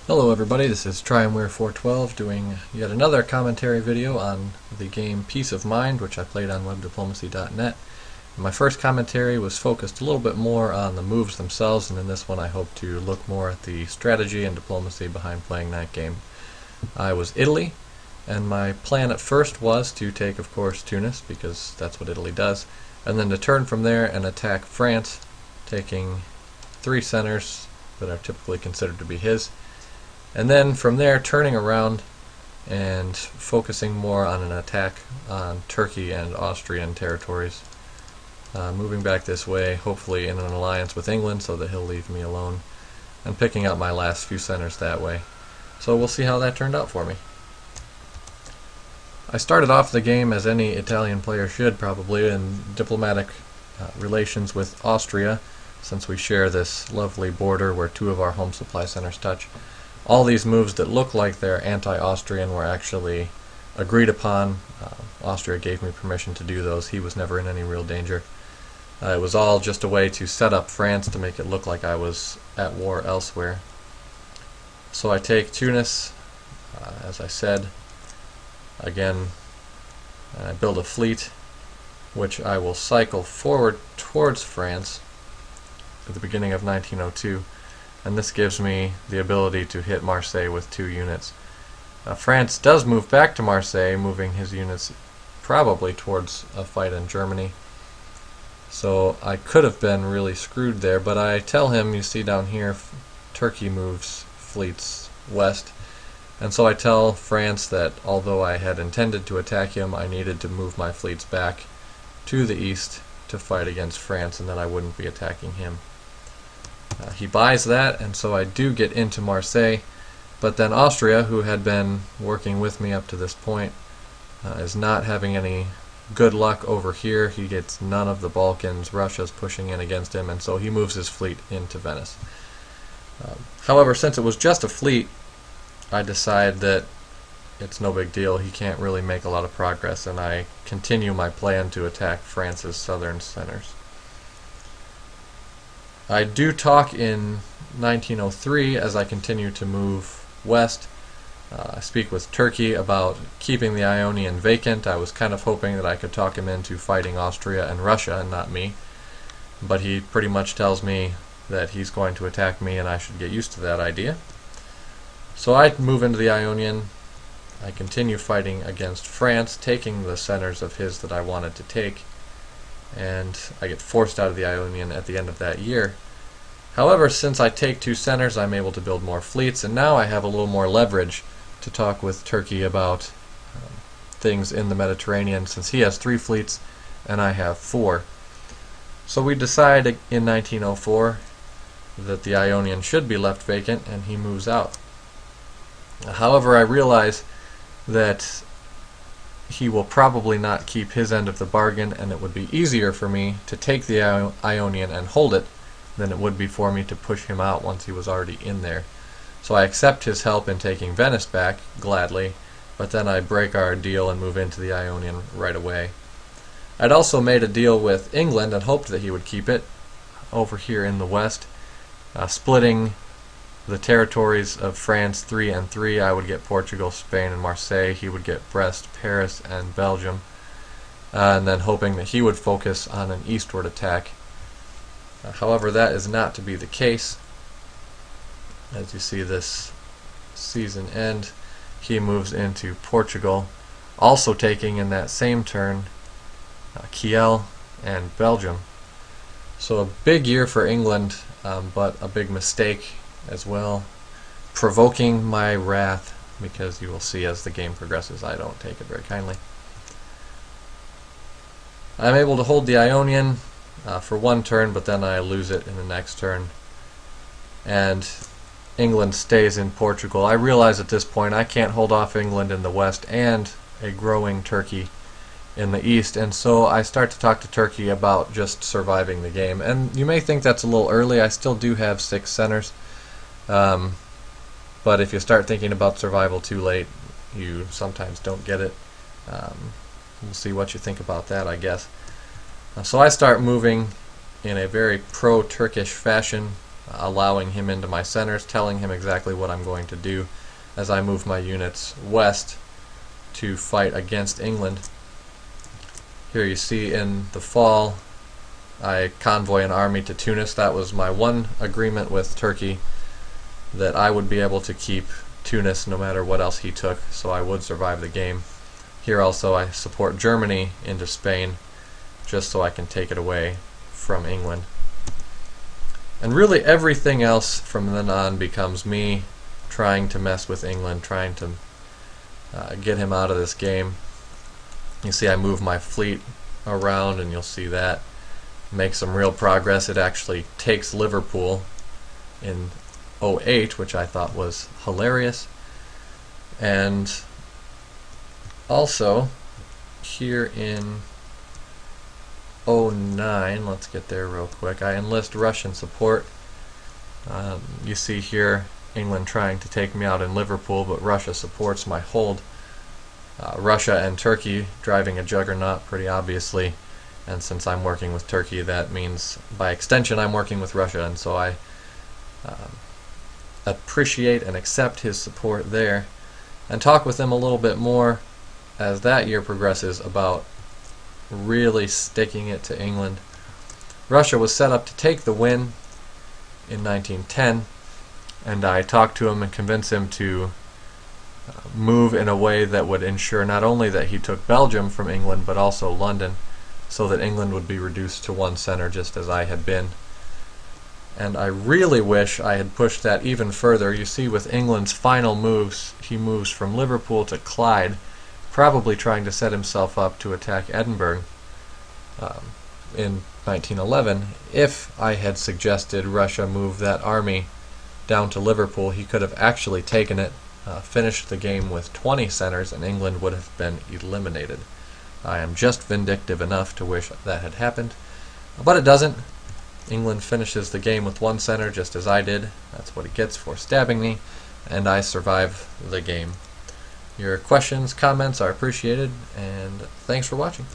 Hello everybody, this is TryandWear412 doing yet another commentary video on the game Peace of Mind, which I played on webdiplomacy.net. My first commentary was focused a little bit more on the moves themselves, and in this one I hope to look more at the strategy and diplomacy behind playing that game. I was Italy, and my plan at first was to take, of course, Tunis, because that's what Italy does, and then to turn from there and attack France, taking 3 centers that are typically considered to be his. And then from there, turning around and focusing more on an attack on Turkey and Austrian territories. Moving back this way, hopefully in an alliance with England so that he'll leave me alone. And picking up my last few centers that way. So we'll see how that turned out for me. I started off the game as any Italian player should probably in diplomatic relations with Austria, since we share this lovely border where 2 of our home supply centers touch. All these moves that look like they're anti-Austrian were actually agreed upon. Austria gave me permission to do those. He was never in any real danger. It was all just a way to set up France to make it look like I was at war elsewhere. So I take Tunis, as I said. Again, I build a fleet, which I will cycle forward towards France at the beginning of 1902. And this gives me the ability to hit Marseille with 2 units. France does move back to Marseille, moving his units probably towards a fight in Germany. So I could have been really screwed there, but I tell him, you see down here, Turkey moves fleets west. And so I tell France that although I had intended to attack him, I needed to move my fleets back to the east to fight against France, and that I wouldn't be attacking him. He buys that, and so I do get into Marseille, but then Austria, who had been working with me up to this point, is not having any good luck over here. He gets none of the Balkans. Russia's pushing in against him, and so he moves his fleet into Venice. However, since it was just a fleet, I decide that it's no big deal. He can't really make a lot of progress, and I continue my plan to attack France's southern centers. I do talk in 1903 as I continue to move west. I speak with Turkey about keeping the Ionian vacant. I was kind of hoping that I could talk him into fighting Austria and Russia and not me. But he pretty much tells me that he's going to attack me and I should get used to that idea. So I move into the Ionian. I continue fighting against France, taking the centers of his that I wanted to take. And I get forced out of the Ionian at the end of that year. However, since I take 2 centers, I'm able to build more fleets, and now I have a little more leverage to talk with Turkey about things in the Mediterranean, since he has 3 fleets and I have 4. So we decide in 1904 that the Ionian should be left vacant, and he moves out. However, I realize that he will probably not keep his end of the bargain, and it would be easier for me to take the Ionian and hold it than it would be for me to push him out once he was already in there. So I accept his help in taking Venice back, gladly, but then I break our deal and move into the Ionian right away. I'd also made a deal with England and hoped that he would keep it over here in the west, splitting the territories of France 3 and 3. I would get Portugal, Spain, and Marseille. He would get Brest, Paris, and Belgium. And then hoping that he would focus on an eastward attack. However, that is not to be the case. As you see this season end, he moves into Portugal, also taking in that same turn Kiel and Belgium. So a big year for England, but a big mistake as well, provoking my wrath, because you will see as the game progresses I don't take it very kindly. I'm able to hold the Ionian for 1 turn, but then I lose it in the next turn, and England stays in Portugal. I realize at this point I can't hold off England in the west and a growing Turkey in the east, and so I start to talk to Turkey about just surviving the game. And you may think that's a little early. I still do have 6 centers. But if you start thinking about survival too late, you sometimes don't get it. We'll see what you think about that, I guess. So I start moving in a very pro-Turkish fashion allowing him into my centers, telling him exactly what I'm going to do as I move my units west to fight against England. Here you see in the fall I convoy an army to Tunis. That was my one agreement with Turkey, that I would be able to keep Tunis no matter what else he took, so I would survive the game. Here also I support Germany into Spain, just so I can take it away from England. And really everything else from then on becomes me trying to mess with England, trying to get him out of this game. You see I move my fleet around, and you'll see that make some real progress. It actually takes Liverpool in 08, which I thought was hilarious. And also here in 09, let's get there real quick, I enlist Russian support. You see here England trying to take me out in Liverpool, but Russia supports my hold. Russia and Turkey driving a juggernaut pretty obviously, and since I'm working with Turkey, that means by extension I'm working with Russia, and so I appreciate and accept his support there, and talk with him a little bit more as that year progresses about really sticking it to England. Russia was set up to take the win in 1910, and I talked to him and convinced him to move in a way that would ensure not only that he took Belgium from England, but also London, so that England would be reduced to one center, just as I had been. And I really wish I had pushed that even further. You see with England's final moves, he moves from Liverpool to Clyde, probably trying to set himself up to attack Edinburgh in 1911. If I had suggested Russia move that army down to Liverpool, he could have actually taken it, finished the game with 20 centers, and England would have been eliminated. I am just vindictive enough to wish that had happened, but it doesn't. England finishes the game with one center, just as I did. That's what he gets for stabbing me, and I survive the game. Your questions, comments are appreciated, and thanks for watching.